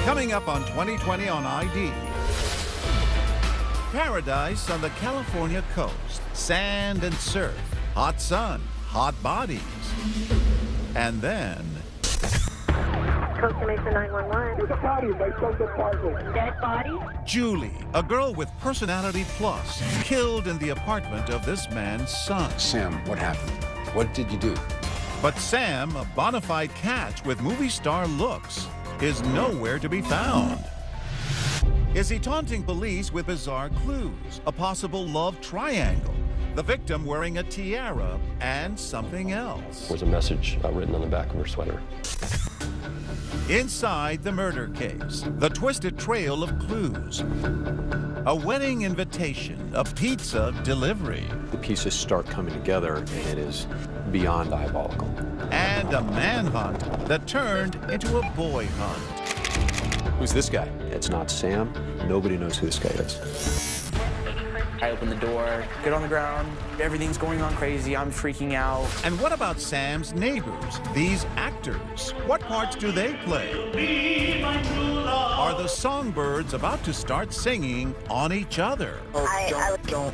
Coming up on 2020 on ID. Paradise on the California coast. Sand and surf. Hot sun. Hot bodies. And then... Costa Mesa 911. There's a body in my son's apartment. Dead body? Julie, a girl with personality plus, killed in the apartment of this man's son. Sam, what happened? What did you do? But Sam, a bona fide catch with movie star looks, is nowhere to be found. Is he taunting police with bizarre clues? A possible love triangle? The victim wearing a tiara and something else. There was a message written on the back of her sweater. Inside the murder case, the twisted trail of clues. A wedding invitation, a pizza delivery. The pieces start coming together, and it is beyond diabolical. And a manhunt that turned into a boy hunt. Who's this guy? It's not Sam. Nobody knows who this guy is. I open the door, get on the ground, everything's going on crazy, I'm freaking out. And what about Sam's neighbors, these actors? What parts do they play? Are the songbirds about to start singing on each other? Don't.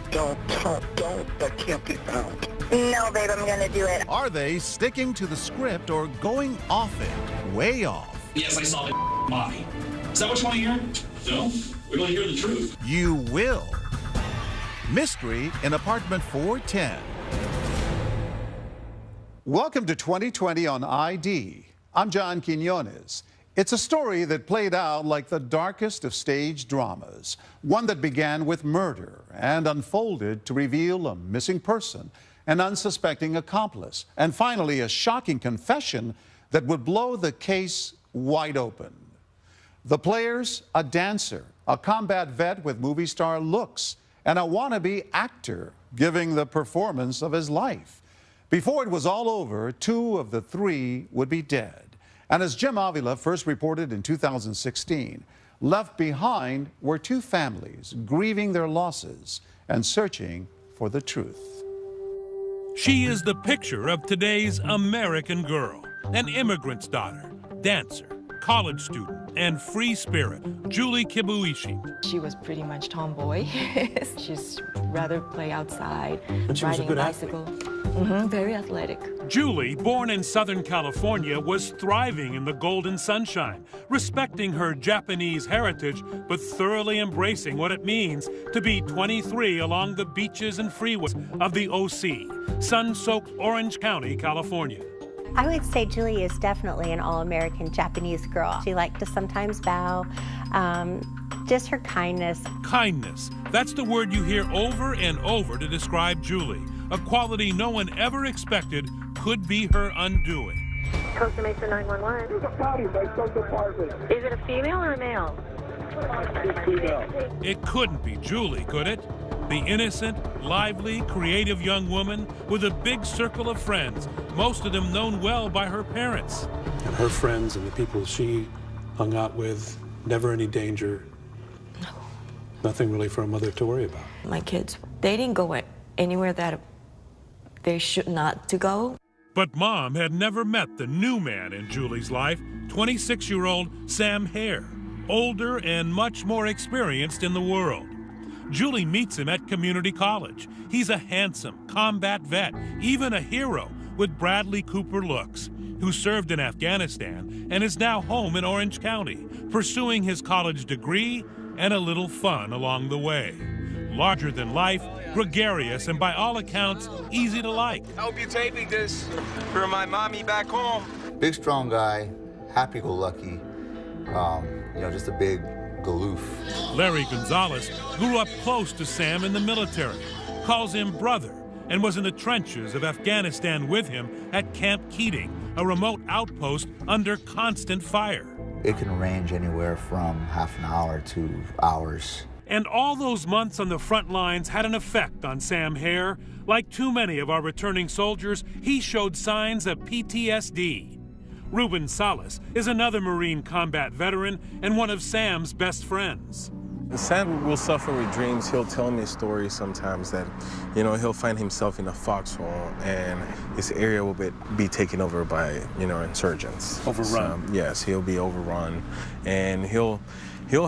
That can't be found. No, babe, I'm gonna do it. Are they sticking to the script or going off it, way off? Yes, I saw the body. Is that what you want to hear? No? We're going to hear the truth. You will. Mystery in apartment 410. Welcome to 2020 on ID. I'm John Quinones. It's a story that played out like the darkest of stage dramas, one that began with murder and unfolded to reveal a missing person, an unsuspecting accomplice, and finally a shocking confession that would blow the case wide open. The players, a dancer, a combat vet with movie star looks, and a wannabe actor giving the performance of his life. Before it was all over, 2 of the 3 would be dead. And as Jim Avila first reported in 2016, left behind were 2 families grieving their losses and searching for the truth. She is the picture of today's American girl, an immigrant's daughter, dancer, college student, and free spirit, Julie Kibuishi. She was pretty much tomboy. She's rather play outside, And she was a riding good a bicycle. Very athletic. Julie, born in Southern California, was thriving in the golden sunshine, respecting her Japanese heritage, but thoroughly embracing what it means to be 23 along the beaches and freeways of the OC, sun-soaked Orange County, California. I would say Julie is definitely an all-American Japanese girl. She liked to sometimes bow, just her kindness. Kindness. That's the word you hear over and over to describe Julie, a quality no one ever expected could be her undoing. Costa Mesa 911. There's a body in my son's apartment. Is it a female or a male? It's female. It couldn't be Julie, could it? The innocent, lively, creative young woman with a big circle of friends, most of them known well by her parents. And her friends and the people she hung out with, never any danger. No. Nothing really for a mother to worry about. My kids, they didn't go anywhere that they should not to go. But Mom had never met the new man in Julie's life, 26-year-old Sam Hare, older and much more experienced in the world. Julie meets him at community college. He's a handsome combat vet, even a hero with Bradley Cooper looks, who served in Afghanistan and is now home in Orange County, pursuing his college degree and a little fun along the way. Larger than life, gregarious, and by all accounts, easy to like. I hope you're taping this for my mommy back home. Big, strong guy, happy-go-lucky, just a big galoof. Larry Gonzalez grew up close to Sam in the military, calls him brother, and was in the trenches of Afghanistan with him at Camp Keating, a remote outpost under constant fire. It can range anywhere from half an hour to hours. And all those months on the front lines had an effect on Sam Hare. Like too many of our returning soldiers, he showed signs of PTSD. Ruben Salas is another Marine combat veteran and one of Sam's best friends. Sam will suffer with dreams. He'll tell me stories sometimes that, he'll find himself in a foxhole and his area will be taken over by, insurgents. Overrun. Yes, he'll be overrun. And he'll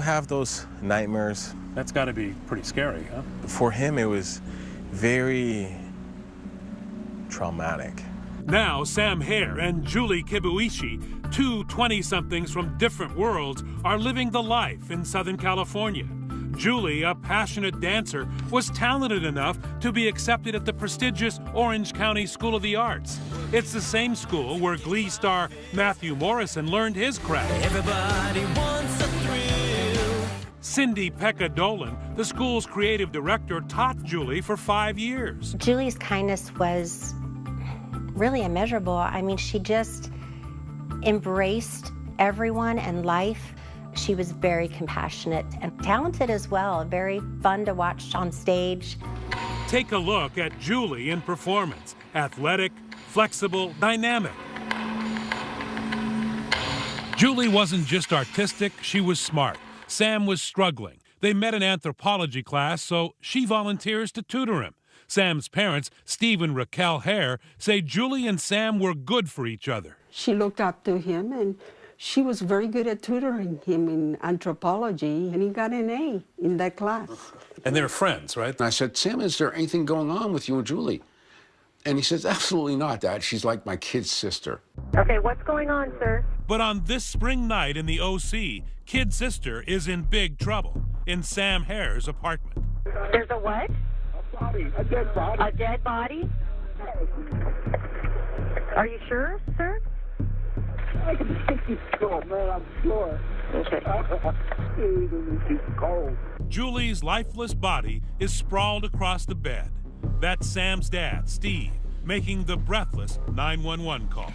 have those nightmares. That's got to be pretty scary, huh? For him, it was very traumatic. Now, Sam Hare and Julie Kibuishi, two 20-somethings from different worlds, are living the life in Southern California. Julie, a passionate dancer, was talented enough to be accepted at the prestigious Orange County School of the Arts. It's the same school where Glee star Matthew Morrison learned his craft. Everybody wants a thrill. Cindy Pekka Dolan, the school's creative director, taught Julie for 5 years. Julie's kindness was really immeasurable. I mean, she just embraced everyone and life. She was very compassionate and talented as well, very fun to watch on stage. Take a look at Julie in performance. Athletic, flexible, dynamic. Julie wasn't just artistic, she was smart. Sam was struggling. They met in anthropology class, so she volunteers to tutor him. Sam's parents, Steve and Raquel Hare, say Julie and Sam were good for each other. She looked up to him, and she was very good at tutoring him in anthropology, and he got an A in that class. And they're friends, right? And I said, Sam, is there anything going on with you and Julie? And he says, absolutely not, Dad. She's like my kid's sister. Okay, what's going on, sir? But on this spring night in the OC, kid sister is in big trouble in Sam Hare's apartment. There's a what? Body, a dead body. A dead body? Are you sure, sir? I can think he's still, man, I'm sure. Okay. He's cold. Julie's lifeless body is sprawled across the bed. That's Sam's dad, Steve, making the breathless 911 call.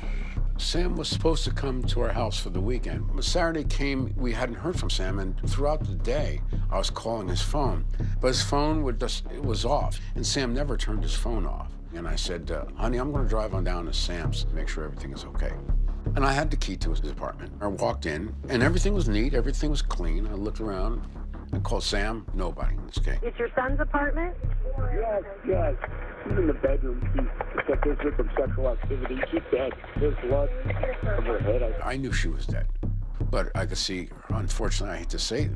Sam was supposed to come to our house for the weekend. When Saturday came, we hadn't heard from Sam, and throughout the day, I was calling his phone. But his phone it was off, and Sam never turned his phone off. And I said, honey, I'm going to drive on down to Sam's to make sure everything is okay. And I had the key to his apartment. I walked in, and everything was neat, everything was clean. I looked around, I called Sam, nobody in this case. It's your son's apartment? Yes, yes. He's in the bedroom. He's got this victim sexual activity. She's dead. There's blood from her head. I knew she was dead, but I could see, unfortunately, I hate to say it,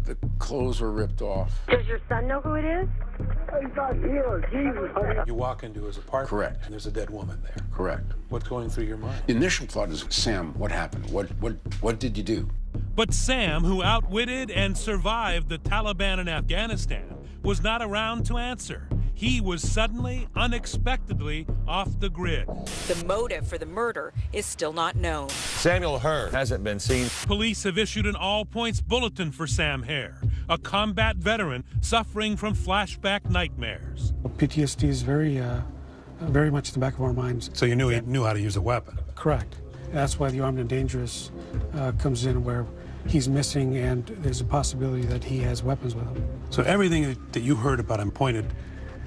the clothes were ripped off. Does your son know who it is? He's not here. Jesus, honey. You walk into his apartment. Correct. And there's a dead woman there. Correct. What's going through your mind? The initial thought is, Sam, what happened? What did you do? But Sam, who outwitted and survived the Taliban in Afghanistan, was not around to answer. He was suddenly, unexpectedly off the grid. The motive for the murder is still not known. Samuel Hare hasn't been seen. Police have issued an all-points bulletin for Sam Hare, a combat veteran suffering from flashback nightmares. PTSD is very much in the back of our minds. So you knew he knew how to use a weapon? Correct. That's why the armed and dangerous comes in, where he's missing and there's a possibility that he has weapons with him. So everything that you heard about him pointed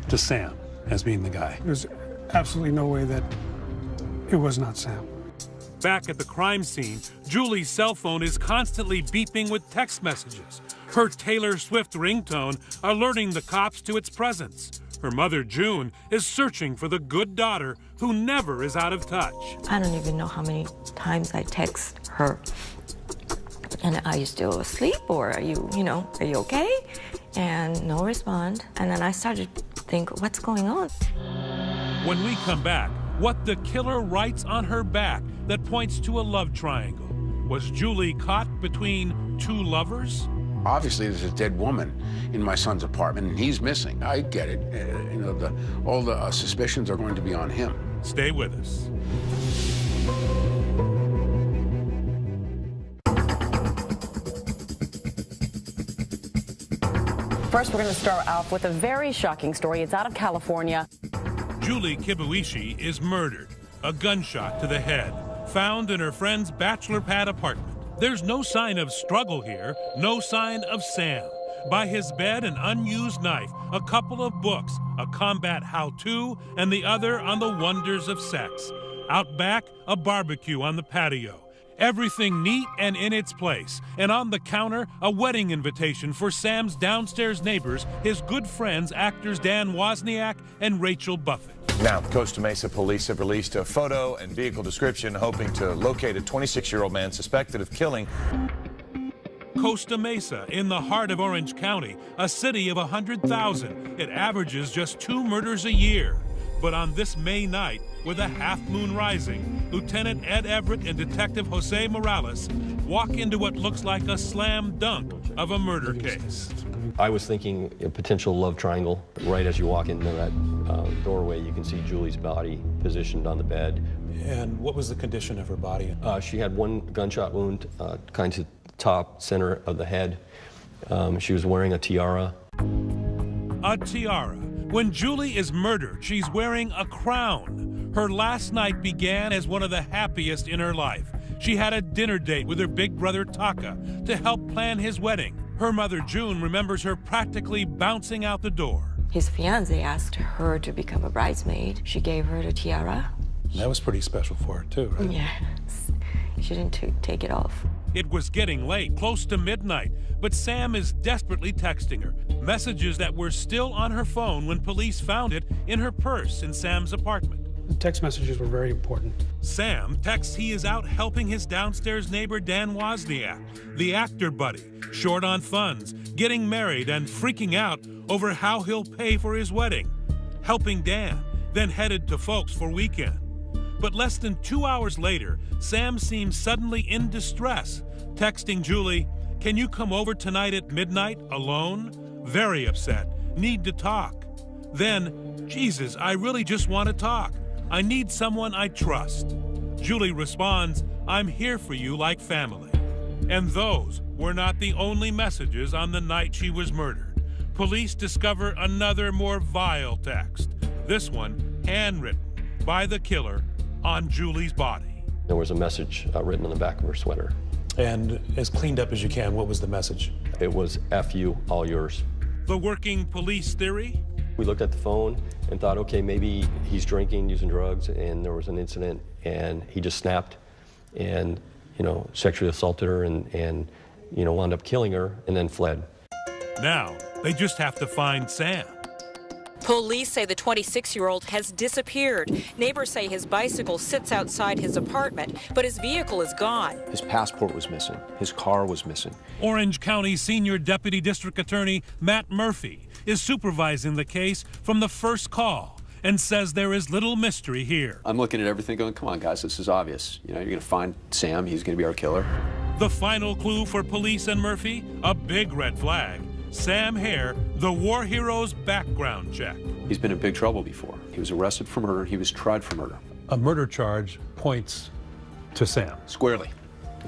to Sam as being the guy? There's absolutely no way that it was not Sam. Back at the crime scene, Julie's cell phone is constantly beeping with text messages, her Taylor Swift ringtone alerting the cops to its presence. Her mother, June, is searching for the good daughter who never is out of touch. I don't even know how many times I text her. And are you still asleep, or are you okay? And no respond. And then I started to think, what's going on? When we come back, what the killer writes on her back that points to a love triangle. Was Julie caught between two lovers? Obviously, there's a dead woman in my son's apartment, and he's missing. I get it. All the suspicions are going to be on him. Stay with us. First, we're going to start off with a very shocking story. It's out of California. Julie Kibuishi is murdered. A gunshot to the head, found in her friend's bachelor pad apartment. There's no sign of struggle here, no sign of Sam. By his bed, an unused knife, a couple of books, a combat how-to, and the other on the wonders of sex. Out back, a barbecue on the patio. Everything neat and in its place. And on the counter, a wedding invitation for Sam's downstairs neighbors, his good friends, actors Dan Wozniak and Rachel Buffett. Now, Costa Mesa police have released a photo and vehicle description hoping to locate a 26-year-old man suspected of killing. Costa Mesa, in the heart of Orange County, a city of 100,000. It averages just 2 murders a year. But on this May night, with a half-moon rising, Lieutenant Ed Everett and Detective Jose Morales walk into what looks like a slam dunk of a murder case. I was thinking a potential love triangle. Right as you walk into that doorway, you can see Julie's body positioned on the bed. And what was the condition of her body? She had one gunshot wound, kind of top center of the head. She was wearing a tiara. A tiara. When Julie is murdered, she's wearing a crown. Her last night began as one of the happiest in her life. She had a dinner date with her big brother Taka to help plan his wedding. Her mother June remembers her practically bouncing out the door. His fiancé asked her to become a bridesmaid. She gave her the tiara. That was pretty special for her too, right? Yes. She didn't take it off. It was getting late, close to midnight, but Sam is desperately texting her. Messages that were still on her phone when police found it in her purse in Sam's apartment. The text messages were very important. Sam texts he is out helping his downstairs neighbor Dan Wozniak, the actor buddy, short on funds, getting married and freaking out over how he'll pay for his wedding. Helping Dan, then headed to Folks for weekend. But less than 2 hours later, Sam seems suddenly in distress, texting Julie, "Can you come over tonight at midnight alone?" Very upset, need to talk. Then, "Jesus, I really just want to talk. I need someone I trust." Julie responds, "I'm here for you like family." And those were not the only messages on the night she was murdered. Police discover another more vile text, this one handwritten by the killer on Julie's body. There was a message written on the back of her sweater. And as cleaned up as you can, what was the message? It was, "F you, all yours." The working police theory? We looked at the phone and thought, okay, maybe he's drinking, using drugs, and there was an incident, and he just snapped and, sexually assaulted her and wound up killing her and then fled. Now, they just have to find Sam. Police say the 26-year-old has disappeared. Neighbors say his bicycle sits outside his apartment, but his vehicle is gone. His passport was missing. His car was missing. Orange County Senior Deputy District Attorney Matt Murphy is supervising the case from the first call and says there is little mystery here. I'm looking at everything going, come on, guys, this is obvious. You're going to find Sam. He's going to be our killer. The final clue for police and Murphy, a big red flag. Sam Hare, the war hero's background check. He's been in big trouble before. He was arrested for murder. He was tried for murder. A murder charge points to Sam. Squarely.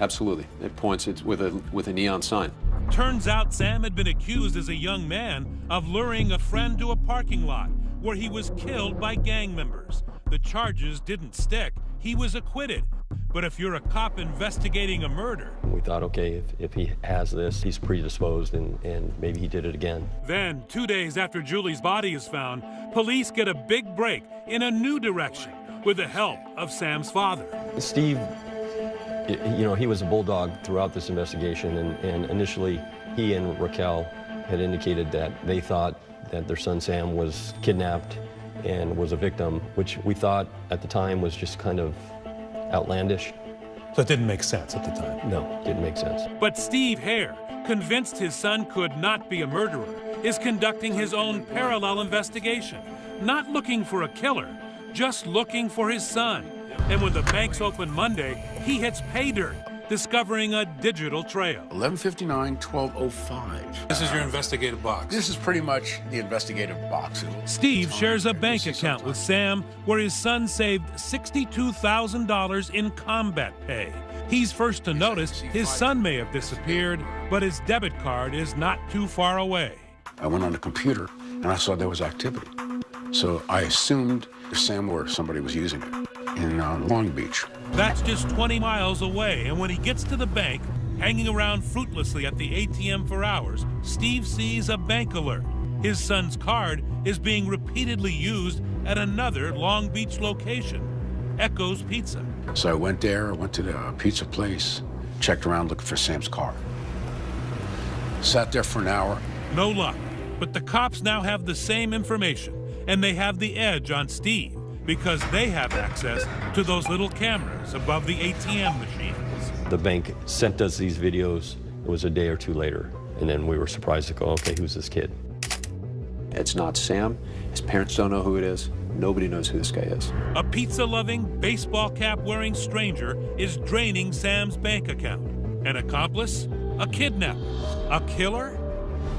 Absolutely. It points with a neon sign. Turns out Sam had been accused as a young man of luring a friend to a parking lot where he was killed by gang members. The charges didn't stick. He was acquitted. But if you're a cop investigating a murder... We thought, okay, if he has this, he's predisposed and maybe he did it again. Then, 2 days after Julie's body is found, police get a big break in a new direction with the help of Sam's father. Steve, he was a bulldog throughout this investigation, and initially he and Raquel had indicated that they thought that their son Sam was kidnapped and was a victim, which we thought at the time was just kind of outlandish. So it didn't make sense at the time? No, it didn't make sense. But Steve Hare, convinced his son could not be a murderer, is conducting his own parallel investigation. Not looking for a killer, just looking for his son. And when the banks open Monday, he hits pay dirt, discovering a digital trail. 11:59, 12:05. This is your investigative box. This is pretty much the investigative box. Steve shares a bank account with Sam where his son saved $62,000 in combat pay. He's first to notice his son may have disappeared, but his debit card is not too far away. I went on the computer and I saw there was activity. So I assumed Sam or somebody was using it in Long Beach. That's just 20 miles away, and when he gets to the bank, hanging around fruitlessly at the ATM for hours, Steve sees a bank alert. His son's card is being repeatedly used at another Long Beach location, Echo's Pizza. So I went there, I went to the pizza place, checked around looking for Sam's car. Sat there for an hour. No luck, but the cops now have the same information, and they have the edge on Steve because they have access to those little cameras above the ATM machines. The bank sent us these videos. It was a day or two later, and then we were surprised to go, okay, who's this kid? It's not Sam. His parents don't know who it is. Nobody knows who this guy is. A pizza-loving, baseball cap-wearing stranger is draining Sam's bank account. An accomplice? A kidnapper? A killer?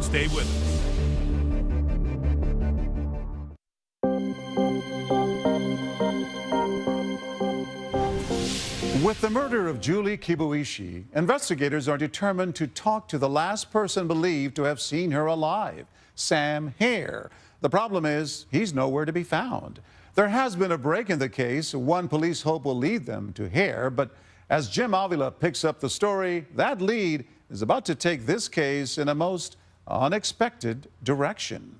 Stay with us. With the murder of Julie Kibuishi, investigators are determined to talk to the last person believed to have seen her alive, Sam Hare. The problem is, he's nowhere to be found. There has been a break in the case. One police hope will lead them to Hare, but as Jim Avila picks up the story, that lead is about to take this case in a most unexpected direction.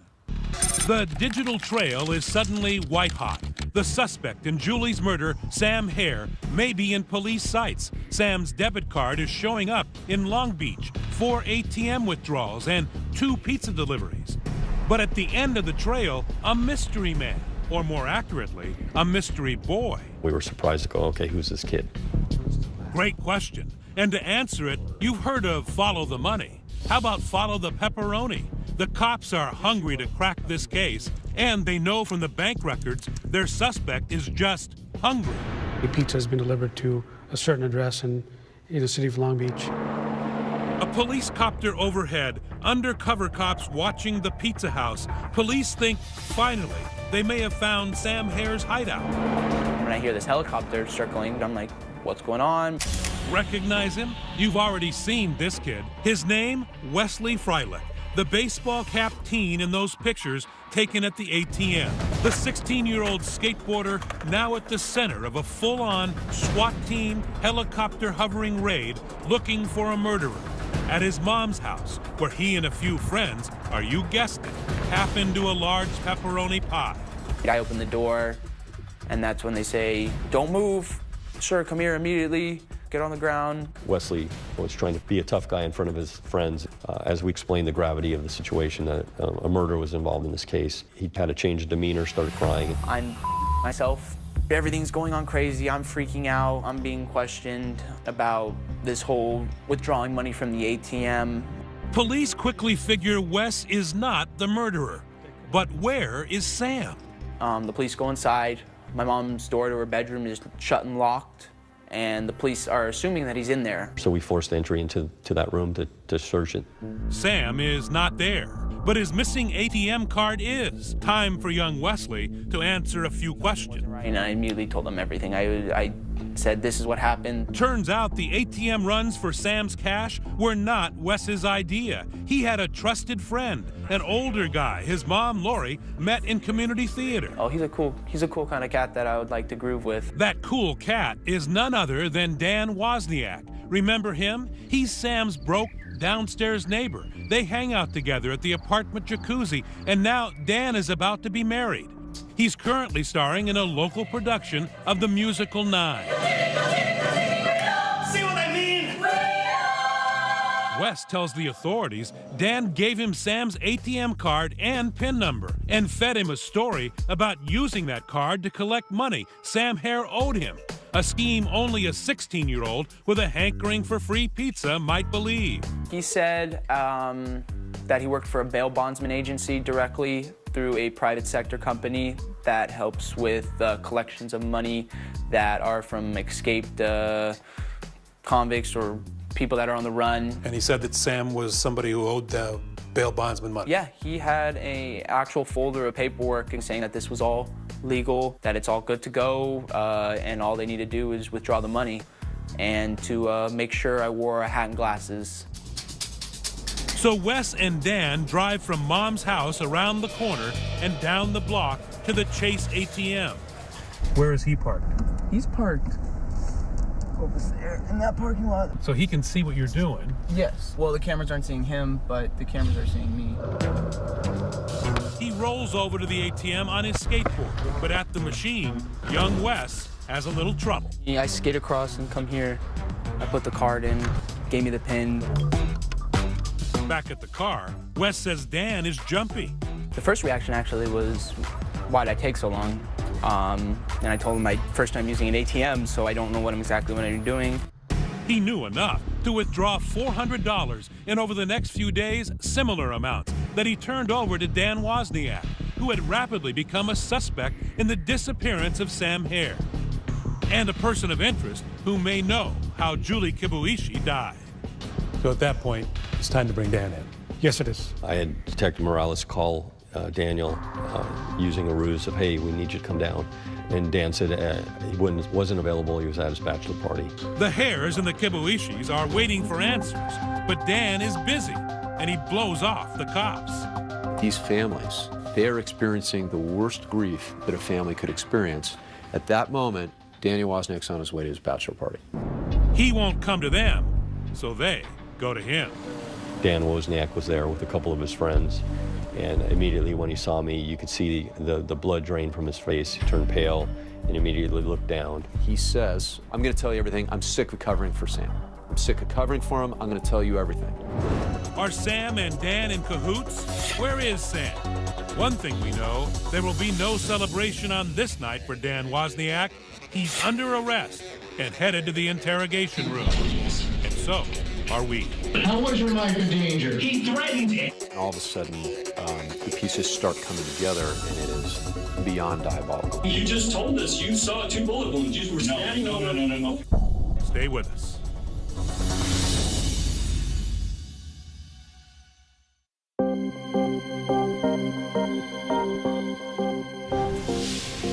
The digital trail is suddenly white hot. The suspect in Julie's murder, Sam Hare, may be in police sights. Sam's debit card is showing up in Long Beach, 4 ATM withdrawals and 2 pizza deliveries. But at the end of the trail, a mystery man, or more accurately, a mystery boy. We were surprised to go, okay, who's this kid? Great question. And to answer it, you've heard of follow the money. How about follow the pepperoni? The cops are hungry to crack this case, and they know from the bank records their suspect is just hungry. The pizza has been delivered to a certain address in the city of Long Beach. A police copter overhead, undercover cops watching the pizza house. Police think, finally, they may have found Sam Hare's hideout. When I hear this helicopter circling, I'm like, what's going on? Recognize him? You've already seen this kid. His name, Wesley Freilich, the baseball cap teen in those pictures taken at the ATM. The 16-year-old skateboarder now at the center of a full-on SWAT team helicopter hovering raid looking for a murderer. At his mom's house, where he and a few friends are, you guessed it, half into a large pepperoni pie. I open the door, and that's when they say, don't move. Sure, come here immediately. Get on the ground. Wesley was trying to be a tough guy in front of his friends. As we explained the gravity of the situation, that a murder was involved in this case, he had a change of demeanor, started crying. I'm myself. Everything's going on crazy. I'm freaking out. I'm being questioned about this whole withdrawing money from the ATM. Police quickly figure Wes is not the murderer. But where is Sam? The police go inside. My mom's door to her bedroom is shut and locked, and the police are assuming that he's in there. So we forced entry into that room to search it. Sam is not there, but his missing ATM card is. Time for young Wesley to answer a few questions. And I immediately told them everything. I said, this is what happened. Turns out the ATM runs for Sam's cash were not Wes's idea. He had a trusted friend, an older guy his mom, Lori, met in community theater. Oh, he's a cool kind of cat that I would like to groove with. That cool cat is none other than Dan Wozniak. Remember him? He's Sam's broke downstairs neighbor. They hang out together at the apartment jacuzzi, and now Dan is about to be married. He's currently starring in a local production of the musical Nine. See what I mean? Wes tells the authorities Dan gave him Sam's ATM card and PIN number and fed him a story about using that card to collect money Sam Hare owed him. A scheme only a 16-year-old with a hankering for free pizza might believe. He said that he worked for a bail bondsman agency directly through a private sector company that helps with collections of money that are from escaped convicts or people that are on the run. And he said that Sam was somebody who owed the bail bondsman money. Yeah, he had an actual folder of paperwork and saying that this was all legal, that it's all good to go, and all they need to do is withdraw the money and to make sure I wore a hat and glasses. So Wes and Dan drive from Mom's house around the corner and down the block to the Chase ATM. Where is he parked? He's parked over there in that parking lot. So he can see what you're doing? Yes. Well, the cameras aren't seeing him, but the cameras are seeing me. He rolls over to the ATM on his skateboard, but at the machine, young Wes has a little trouble. I skate across and come here. I put the card in, gave me the PIN. Back at the car, Wes says Dan is jumpy. The first reaction actually was, why'd I take so long? And I told him my first time using an ATM, so I don't know what I'm doing. He knew enough to withdraw $400 and over the next few days, similar amounts that he turned over to Dan Wozniak, who had rapidly become a suspect in the disappearance of Sam Hare, and a person of interest who may know how Julie Kibuishi died. So at that point, it's time to bring Dan in. Yes, it is. I had Detective Morales call Daniel using a ruse of, hey, we need you to come down. And Dan said he wasn't available. He was at his bachelor party. The Hares and the Kibuishis are waiting for answers, but Dan is busy, and he blows off the cops. These families, they're experiencing the worst grief that a family could experience. At that moment, Daniel Wozniak's on his way to his bachelor party. He won't come to them, so they go to him. Dan Wozniak was there with a couple of his friends, and immediately when he saw me, you could see the blood drain from his face. He turned pale and immediately looked down. He says, I'm going to tell you everything. I'm sick of covering for Sam. I'm sick of covering for him. I'm going to tell you everything. Are Sam and Dan in cahoots? Where is Sam? One thing we know, there will be no celebration on this night for Dan Wozniak. He's under arrest and headed to the interrogation room. And so are we. How was your life in danger? He threatened it. And all of a sudden, the pieces start coming together, and it is beyond diabolical. You just told us you saw 2 bullet wounds. You were standing over. No. Stay with us.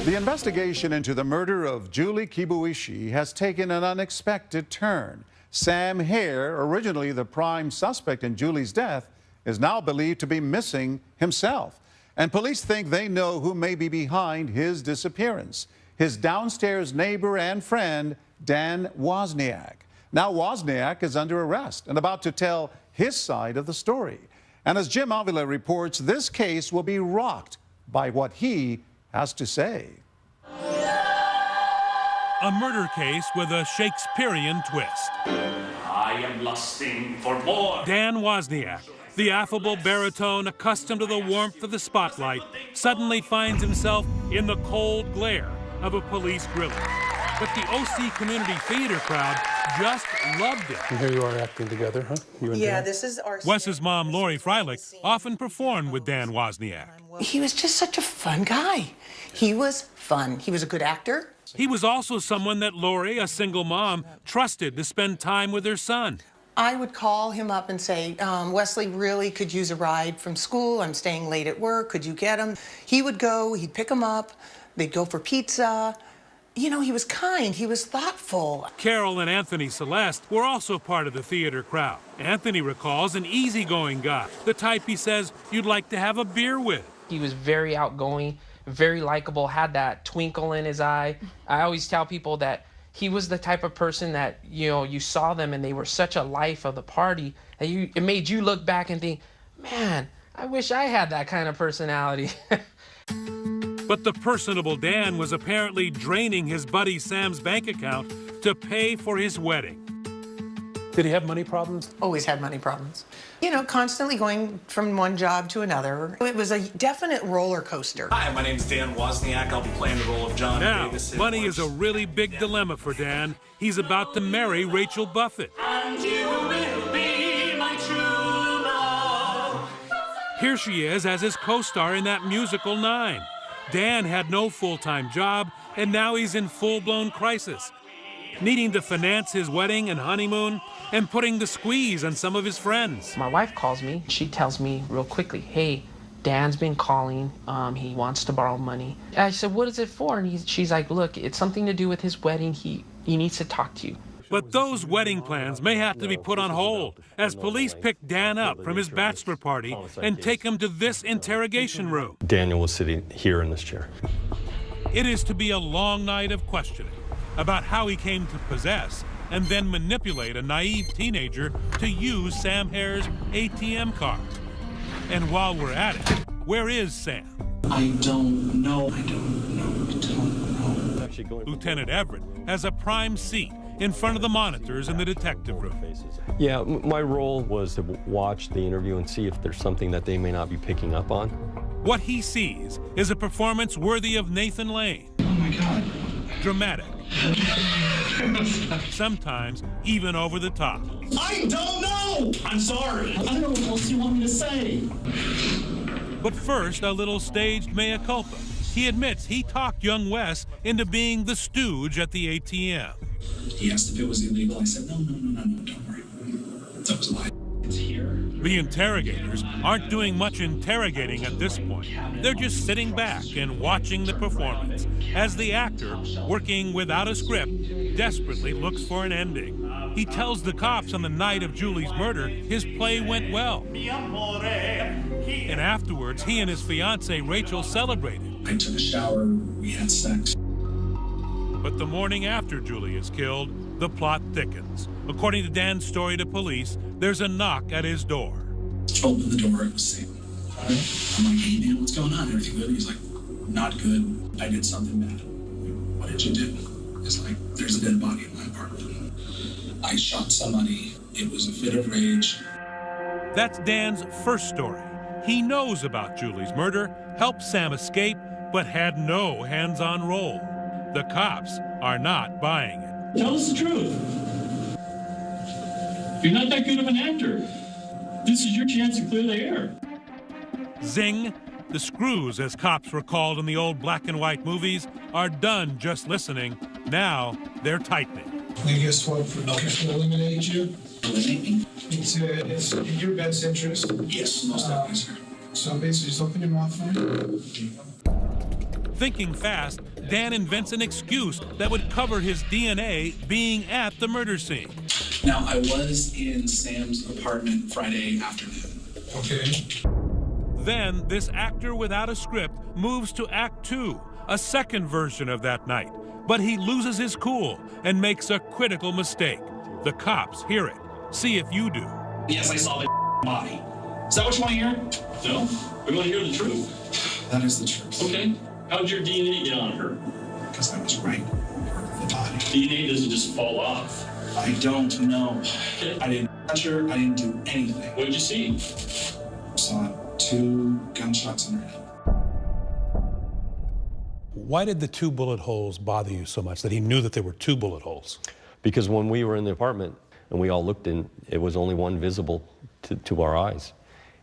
The investigation into the murder of Julie Kibuishi has taken an unexpected turn. Sam Hare, originally the prime suspect in Julie's death, is now believed to be missing himself. And police think they know who may be behind his disappearance. His downstairs neighbor and friend, Dan Wozniak. Now Wozniak is under arrest and about to tell his side of the story. And as Jim Avila reports, this case will be rocked by what he has to say. A murder case with a Shakespearean twist. I am lusting for more. Dan Wozniak, the affable baritone accustomed to the warmth of the spotlight, suddenly finds himself in the cold glare of a police grilling. But the OC Community Theater crowd just loved it. And here you are acting together, huh? You and Dan? This is our... Wes's mom, Lori Freilich, often performed with Dan Wozniak. He was just such a fun guy. He was fun. He was a good actor. He was also someone that Lori, a single mom, trusted to spend time with her son. I would call him up and say, Wesley really could use a ride from school. I'm staying late at work. Could you get him? He would go. He'd pick him up. They'd go for pizza. You know, he was kind. He was thoughtful. Carol and Anthony Celeste were also part of the theater crowd. Anthony recalls an easygoing guy, the type he says you'd like to have a beer with. He was very outgoing, very likable, had that twinkle in his eye. I always tell people that he was the type of person that, you know, you saw them and they were such a life of the party that it made you look back and think, man, I wish I had that kind of personality. But the personable Dan was apparently draining his buddy Sam's bank account to pay for his wedding. Did he have money problems? Always had money problems. You know, constantly going from one job to another. It was a definite roller coaster. Hi, my name's Dan Wozniak. I'll be playing the role of John Davis. Now, money is a really big dilemma for Dan. He's about to marry Rachel Buffett. And you will be my true love. Here she is as his co-star in that musical 9. Dan had no full-time job, and now he's in full-blown crisis, needing to finance his wedding and honeymoon and putting the squeeze on some of his friends. My wife calls me. She tells me real quickly, hey, Dan's been calling. He wants to borrow money. I said, what is it for? And she's like, look, it's something to do with his wedding. He needs to talk to you. But those wedding plans may have to be put on hold as police pick Dan up from his bachelor party and take him to this interrogation room. Daniel was sitting here in this chair. It is to be a long night of questioning about how he came to possess and then manipulate a naive teenager to use Sam Hare's ATM card. And while we're at it, where is Sam? I don't know. Lieutenant Everett has a prime seat in front of the monitors in the detective room. Yeah, my role was to watch the interview and see if there's something that they may not be picking up on. What he sees is a performance worthy of Nathan Lane. Oh my God. Dramatic. Sometimes even over the top. I don't know! I'm sorry. I don't know what else you want me to say. But first, a little staged mea culpa. He admits he talked young Wes into being the stooge at the ATM. He asked if it was illegal. I said, no, don't worry. That was a lie. It's here. The interrogators aren't doing much interrogating at this point. They're just sitting back and watching the performance as the actor, working without a script, desperately looks for an ending. He tells the cops on the night of Julie's murder his play went well. And afterwards, he and his fiancée, Rachel, celebrated. I took a shower, we had sex. But the morning after Julie is killed, the plot thickens. According to Dan's story to police, there's a knock at his door. Opened the door, it was Sam. I'm like, hey man, what's going on? Everything good? He's like, not good. I did something bad. What did you do? He's like, there's a dead body in my apartment. I shot somebody. It was a fit of rage. That's Dan's first story. He knows about Julie's murder, helped Sam escape, but had no hands-on role. The cops are not buying it. Tell us the truth. You're not that good of an actor. This is your chance to clear the air. Zing! The screws, as cops were called in the old black and white movies, are done just listening. Now they're tightening. I guess what, to eliminate you? Eliminate me? It's in your best interest. Yes, most definitely, sir. So basically, just open your mouth for me. Thinking fast, Dan invents an excuse that would cover his DNA being at the murder scene. Now, I was in Sam's apartment Friday afternoon. Okay. Then this actor without a script moves to Act 2, a second version of that night. But he loses his cool and makes a critical mistake. The cops hear it. See if you do. Yes, I saw the body. Is that what you want to hear? No, we want to hear the truth. That is the truth. Okay. How did your DNA get on her? Because I was right over the body. DNA doesn't just fall off. I don't know. Okay. I didn't touch her. I didn't do anything. What did you see? Saw 2 gunshots in her head. Why did the 2 bullet holes bother you so much, that he knew that there were 2 bullet holes? Because when we were in the apartment and we all looked in, it was only one visible to our eyes.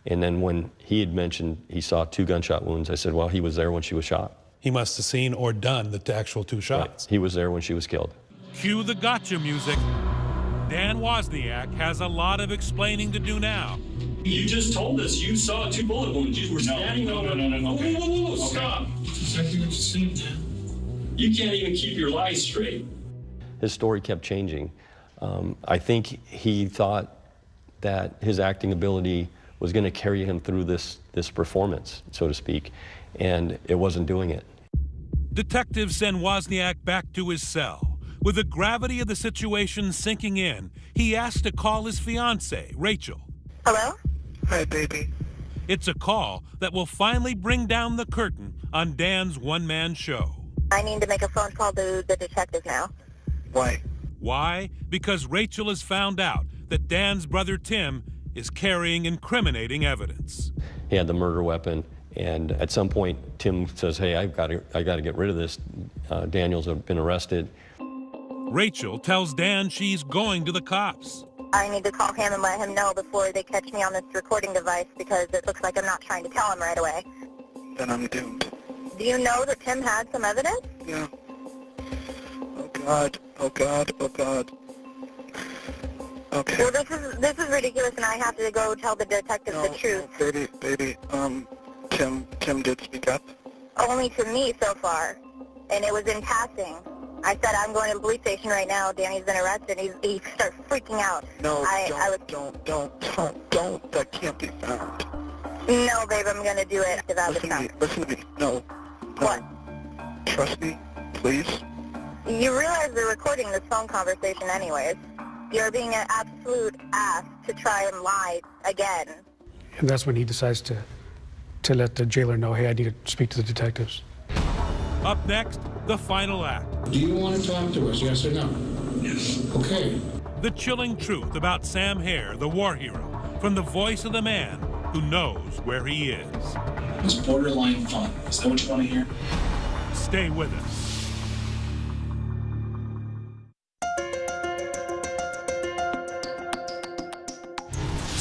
And then when he had mentioned he saw 2 gunshot wounds, I said, well, he was there when she was shot. He must have seen or done the actual 2 shots. Right. He was there when she was killed. Cue the gotcha music. Dan Wozniak has a lot of explaining to do now. You just told us you saw 2 bullet wounds. You were standing over. No. Okay. Whoa, stop. That's exactly what you said, Dan. You can't even keep your lies straight. His story kept changing. I think he thought that his acting ability was going to carry him through this performance, so to speak, and it wasn't doing it. Detectives send Wozniak back to his cell. With the gravity of the situation sinking in, he asks to call his fiancée, Rachel. Hello? Hi, baby. It's a call that will finally bring down the curtain on Dan's one-man show. I need to make a phone call to the detective now. Why? Why? Because Rachel has found out that Dan's brother Tim is carrying incriminating evidence. He had the murder weapon, and at some point, Tim says, hey, I got to get rid of this. Daniel's been arrested. Rachel tells Dan she's going to the cops. I need to call him and let him know before they catch me on this recording device because it looks like I'm not trying to tell him right away. Then I'm doomed. Do you know that Tim had some evidence? Yeah. Oh, God. Oh, God. Oh, God. Okay. Well, this is ridiculous, and I have to go tell the detective the truth. Baby, Tim did speak up? Only to me so far, and it was in passing. I said, I'm going to the police station right now. Danny's been arrested. He started freaking out. No, don't. That can't be found. No, babe, I'm going to do it without the trunk. Listen to me. No. What? Trust me, please. You realize they're recording this phone conversation anyways. You're being an absolute ass to try and lie again. And that's when he decides to let the jailer know, hey, I need to speak to the detectives. Up next, the final act. Do you want to talk to us, yes or no? Yes. Okay. The chilling truth about Sam Hare, the war hero, from the voice of the man who knows where he is. It was borderline fun. Is that what you want to hear? Stay with us.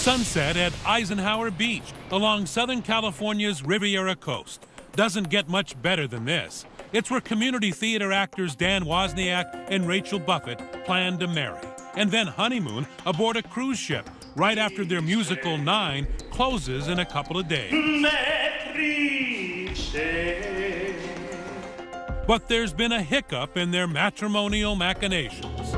Sunset at Eisenhower Beach along Southern California's Riviera coast. Doesn't get much better than this. It's where community theater actors Dan Wozniak and Rachel Buffett plan to marry and then honeymoon aboard a cruise ship right after their musical 9 closes in a couple of days. But there's been a hiccup in their matrimonial machinations.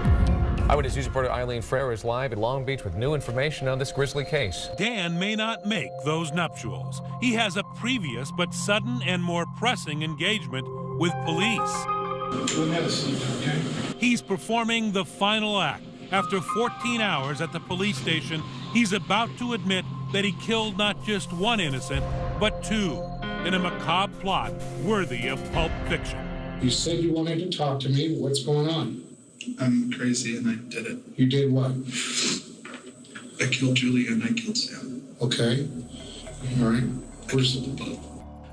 Eyewitness News reporter Eileen Frere is live in Long Beach with new information on this grisly case. Dan may not make those nuptials. He has a previous but sudden and more pressing engagement with police. He's performing the final act. After 14 hours at the police station, he's about to admit that he killed not just one innocent, but 2, in a macabre plot worthy of pulp fiction. You said you wanted to talk to me. What's going on? I'm crazy and I did it. You did what? I killed Julie and I killed Sam. Okay. All right. Where's the both?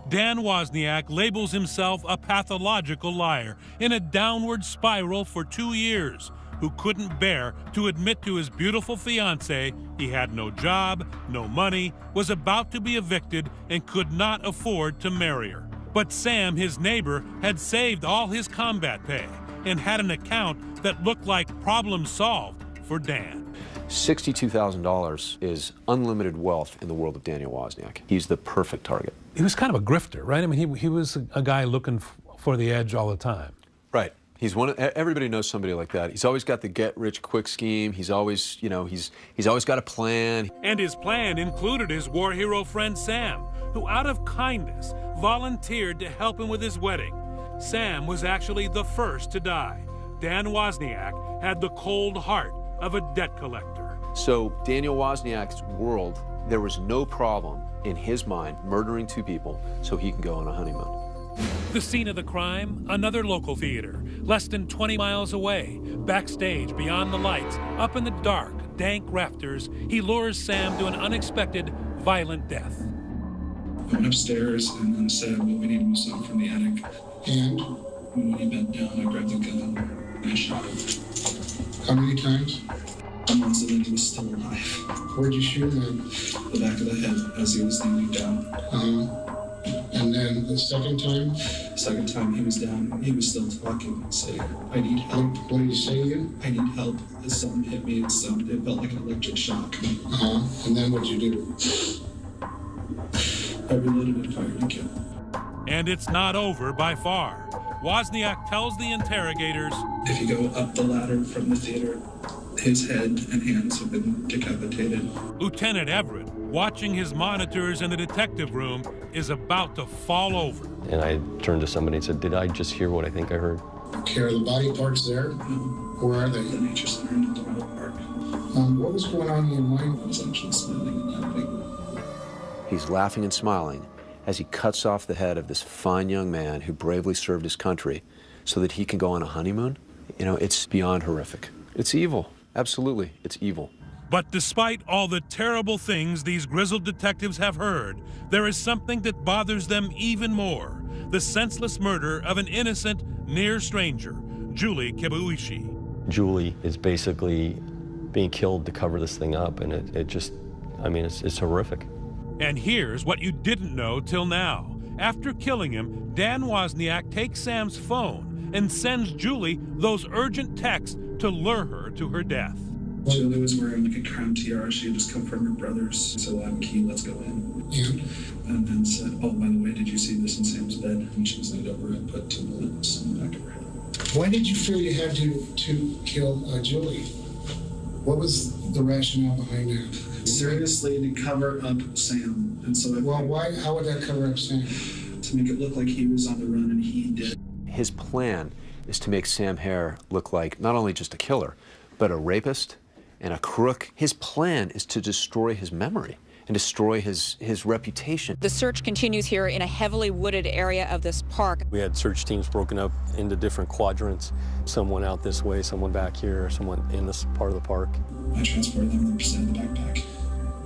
Dan Wozniak labels himself a pathological liar in a downward spiral for 2 years, who couldn't bear to admit to his beautiful fiancée he had no job, no money, was about to be evicted, and could not afford to marry her. But Sam, his neighbor, had saved all his combat pay and had an account that looked like problem solved for Dan. $62,000 is unlimited wealth in the world of Daniel Wozniak. He's the perfect target. He was kind of a grifter, right? I mean, he was a guy looking for the edge all the time. Right. He's everybody knows somebody like that. He's always got the get-rich-quick scheme. He's always, he's always got a plan. And his plan included his war hero friend Sam, who out of kindness volunteered to help him with his wedding. Sam was actually the first to die. Dan Wozniak had the cold heart of a debt collector. So Daniel Wozniak's world, there was no problem in his mind murdering 2 people so he can go on a honeymoon. The scene of the crime, another local theater, less than 20 miles away. Backstage, beyond the lights, up in the dark, dank rafters, he lures Sam to an unexpected, violent death. I went upstairs and then said, well, we need to move something from the attic. And? When he bent down, I grabbed the gun and I shot him. How many times? Months and then he was still alive. Where'd you shoot him at? The back of the head as he was kneeling down. And then the second time? Second time he was down, he was still talking, saying, I need help. What did he say to you? I need help. Something hit me, it felt like an electric shock. And then what'd you do? I reloaded and fired and killed. And it's not over by far. Wozniak tells the interrogators, if you go up the ladder from the theater, his head and hands have been decapitated. Lieutenant Everett, watching his monitors in the detective room, is about to fall over. And I turned to somebody and said, did I just hear what I think I heard? Okay, are the body parts there? Where are they? The Nature Center in Del Park. What was going on in your mind? I was actually smiling and laughing. He's laughing and smiling as he cuts off the head of this fine young man who bravely served his country so that he can go on a honeymoon. It's beyond horrific. It's evil. Absolutely, it's evil. But despite all the terrible things these grizzled detectives have heard, there is something that bothers them even more: the senseless murder of an innocent, near stranger, Julie Kibuishi. Julie is basically being killed to cover this thing up, and it's horrific. And here's what you didn't know till now. After killing him, Dan Wozniak takes Sam's phone and sends Julie those urgent texts to lure her to her death. Julie was wearing like a crown tiara. She had just come from her brother's. So I have a key, let's go in. And then said, oh, by the way, did you see this in Sam's bed? And she was laid over and put 2 bullets in the back of her head. Why did you feel you had to kill Julie? What was the rationale behind that? Seriously, to cover up Sam. And so how would that cover up Sam? To make it look like he was on the run and he did. His plan is to make Sam Hare look like not only just a killer, but a rapist and a crook. His plan is to destroy his memory and destroy his reputation. The search continues here in a heavily wooded area of this park. We had search teams broken up into different quadrants. Someone out this way, someone back here, someone in this part of the park. I transported them in the backpack.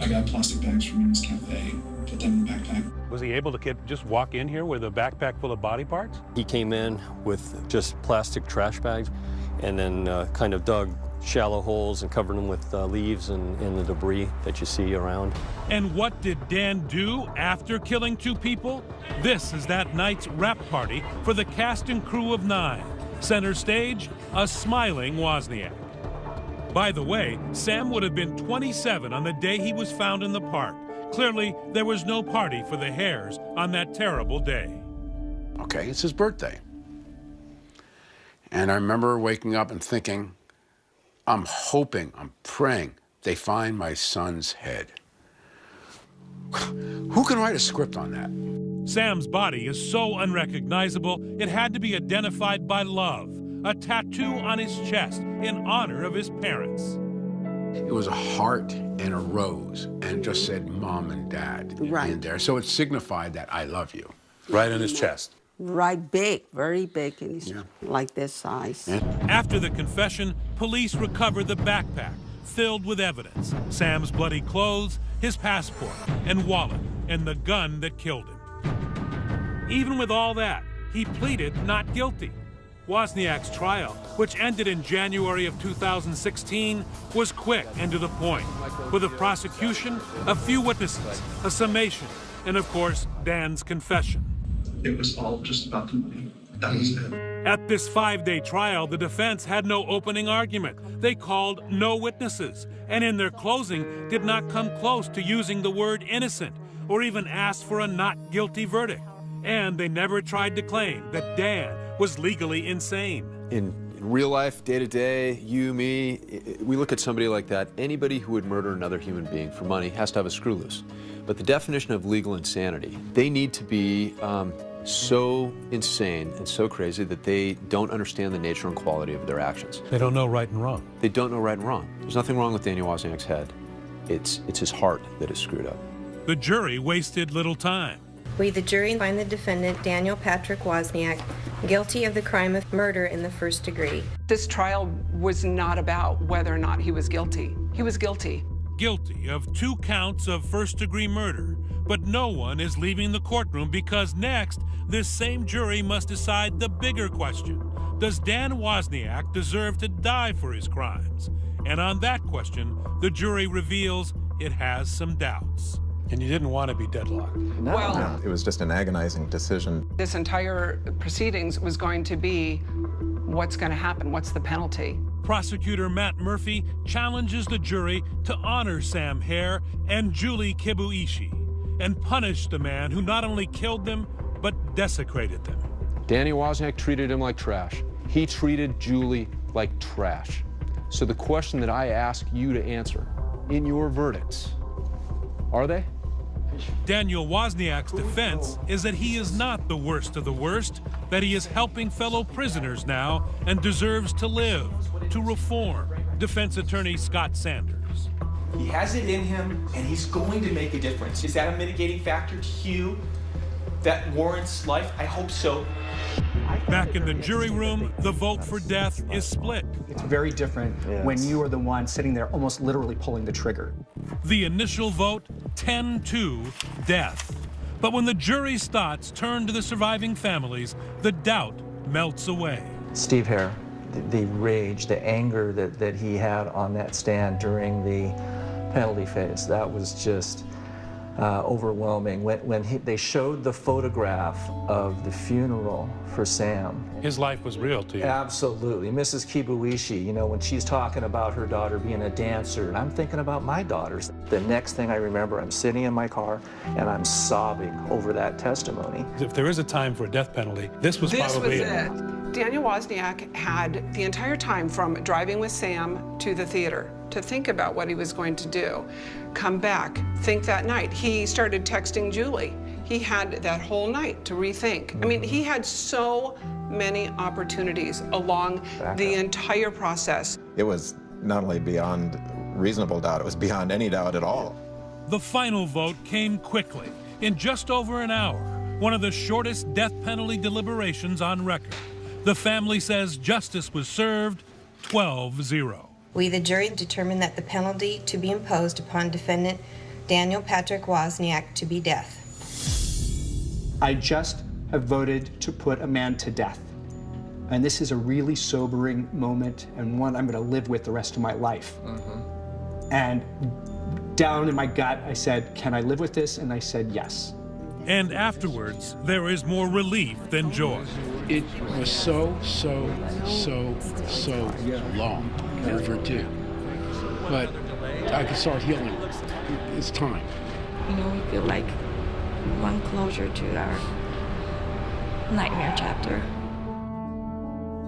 I got plastic bags from Eunice Cafe, put them in the backpack. Was he able to just walk in here with a backpack full of body parts? He came in with just plastic trash bags and then kind of dug shallow holes and covered them with leaves and the debris that you see around. And what did Dan do after killing 2 people? This is that night's wrap party for the cast and crew of 9. Center stage, a smiling Wozniak. By the way, Sam would have been 27 on the day he was found in the park. Clearly, there was no party for the Hares on that terrible day. Okay, it's his birthday. And I remember waking up and thinking, I'm hoping, I'm praying they find my son's head. Who can write a script on that? Sam's body is so unrecognizable, it had to be identified by love, a tattoo on his chest in honor of his parents. It was a heart and a rose, and it just said Mom and Dad in there. So it signified that I love you. Right on his chest. Right, big, very big, and it's like this size. After the confession, police recovered the backpack filled with evidence: Sam's bloody clothes, his passport and wallet, and the gun that killed him. Even with all that, he pleaded not guilty. Wozniak's trial, which ended in January of 2016, was quick and to the point, with a prosecution, a few witnesses, a summation, and of course, Dan's confession. It was all just about the money. That was it. At this 5-day trial, the defense had no opening argument. They called no witnesses, and in their closing did not come close to using the word innocent or even asked for a not guilty verdict. And they never tried to claim that Dan was legally insane. In real life, day to day, you, me, we look at somebody like that. Anybody who would murder another human being for money has to have a screw loose. But the definition of legal insanity, they need to be so insane and so crazy that they don't understand the nature and quality of their actions. They don't know right and wrong. They don't know right and wrong. There's nothing wrong with Daniel Wozniak's head. It's his heart that is screwed up. The jury wasted little time. We, the jury, find the defendant, Daniel Patrick Wozniak, guilty of the crime of murder in the first degree. This trial was not about whether or not he was guilty. He was guilty. Guilty of 2 counts of first-degree murder. But no one is leaving the courtroom because next, this same jury must decide the bigger question. Does Dan Wozniak deserve to die for his crimes? And on that question, the jury reveals it has some doubts. And you didn't want to be deadlocked. No. It was just an agonizing decision. This entire proceedings was going to be what's going to happen, what's the penalty. Prosecutor Matt Murphy challenges the jury to honor Sam Hare and Julie Kibuishi and punish the man who not only killed them, but desecrated them. Danny Wozniak treated him like trash. He treated Julie like trash. So the question that I ask you to answer in your verdicts, are they? Daniel Wozniak's defense is that he is not the worst of the worst, that he is helping fellow prisoners now and deserves to live, to reform. Defense attorney Scott Sanders. He has it in him, and he's going to make a difference. Is that a mitigating factor to you that warrants life? I hope so. Back in the jury room, the vote for death is split. It's very different when you are the one sitting there almost literally pulling the trigger. The initial vote, 10-2, death. But when the jury's thoughts turn to the surviving families, the doubt melts away. Steve Hare, the rage, the anger that he had on that stand during the penalty phase, that was just overwhelming. When they showed the photograph of the funeral for Sam. His life was real to you. Absolutely. Mrs. Kibuishi, you know, when she's talking about her daughter being a dancer, and I'm thinking about my daughters. The next thing I remember, I'm sitting in my car and I'm sobbing over that testimony. If there is a time for a death penalty, this was probably it. Daniel Wozniak had the entire time from driving with Sam to the theater to think about what he was going to do, come back, think that night. He started texting Julie. He had that whole night to rethink. I mean, he had so many opportunities along the entire process. It was not only beyond reasonable doubt, it was beyond any doubt at all. The final vote came quickly, in just over an hour, one of the shortest death penalty deliberations on record. The family says justice was served 12-0. We, the jury, determined that the penalty to be imposed upon defendant Daniel Patrick Wozniak to be death. I just have voted to put a man to death. And this is a really sobering moment and one I'm going to live with the rest of my life. And down in my gut, I said, can I live with this? And I said, yes. And afterwards, there is more relief than joy. It was so long, overdue. But I can start healing. It's time. You know, we feel like one closure to our nightmare chapter.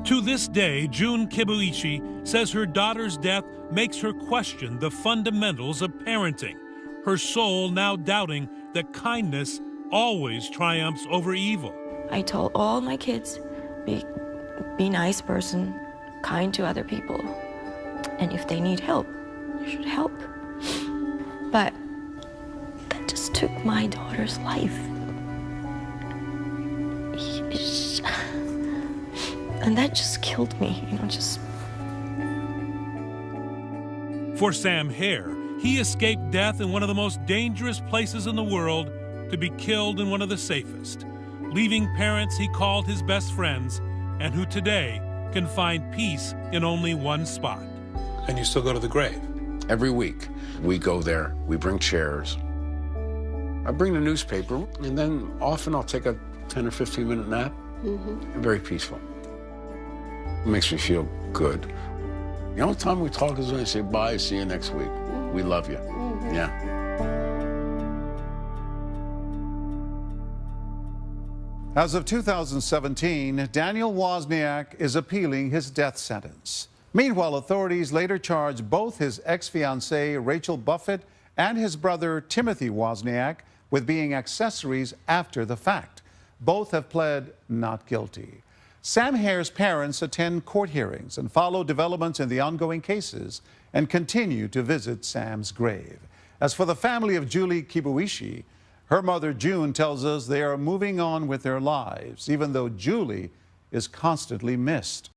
To this day, June Kibuishi says her daughter's death makes her question the fundamentals of parenting, her soul now doubting that kindness always triumphs over evil. I told all my kids, be nice person, kind to other people, and if they need help, you should help. But that just took my daughter's life. And that just killed me, you know, just. For Sam Hare, he escaped death in one of the most dangerous places in the world to be killed in one of the safest, leaving parents he called his best friends and who today can find peace in only one spot. And you still go to the grave? Every week, we go there, we bring chairs. I bring the newspaper, and then often I'll take a 10 or 15-minute nap. Very peaceful. It makes me feel good. The only time we talk is when I say bye, see you next week. We love you. Yeah. As of 2017, Daniel Wozniak is appealing his death sentence. Meanwhile, authorities later charged both his ex-fiancée, Rachel Buffett, and his brother, Timothy Wozniak, with being accessories after the fact. Both have pled not guilty. Sam Hare's parents attend court hearings and follow developments in the ongoing cases and continue to visit Sam's grave. As for the family of Julie Kibuishi, her mother June tells us they are moving on with their lives, even though Julie is constantly missed.